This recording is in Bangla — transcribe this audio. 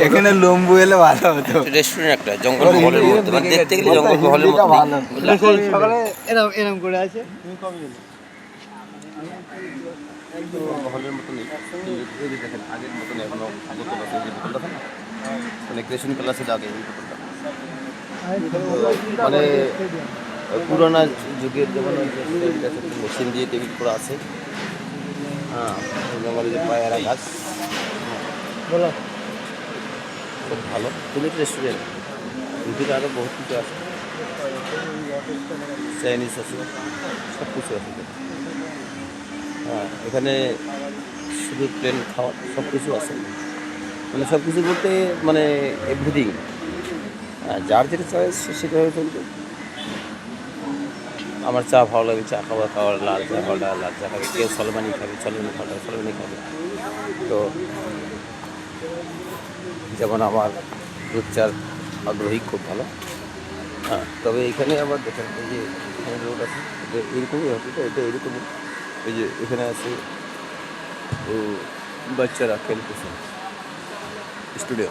এখানে লম্বু এলে ভালো হতো। রেস্টুরেন্ট একটা জঙ্গল মহলের মধ্যে, মানে দেখতে গেলে জঙ্গল মহলের মধ্যে সকালে এরকম করে আছে। মহলের মতন দেখেন আগের মতন এখনো বোতল আছে, যে বোতল দেখেন না, মানে ক্রেশন কালার ছিল আগে এই বোতলটা। মানে পুরোনো যুগের যেমন মেশিন দিয়ে টেবিল করা আছে। হ্যাঁ, জঙ্গলে যে পায়রা গাছ খুব ভালো। টুলিপ রেস্টুরেন্ট ভিতরে আরও বহুত কিছু আছে, চাইনিজ আছে, সব কিছু আছে। হ্যাঁ, এখানে শুধু প্লেন খাওয়া সব কিছু আছে, মানে সব কিছু বলতে মানে এভরিথিং। যার যেটা চয়েস সেভাবে চলবে। আমার চা ভালো লাগে, চা খাওয়ার লাল চা খাওয়া লাল চা খাবে, কেউ সলমানি খাবে সলমানি খাওয়া সলমানি খাবে। তো যেমন আমার দুধ চার আগ্রহী খুব ভালো। হ্যাঁ, তবে এখানে আবার দেখেন এই যে এখানে রোড আছে, এটা এরকমই হবে, এটা এরকমই। এই যে এখানে আছে বাচ্চারা খেলতেছে স্টুডিও।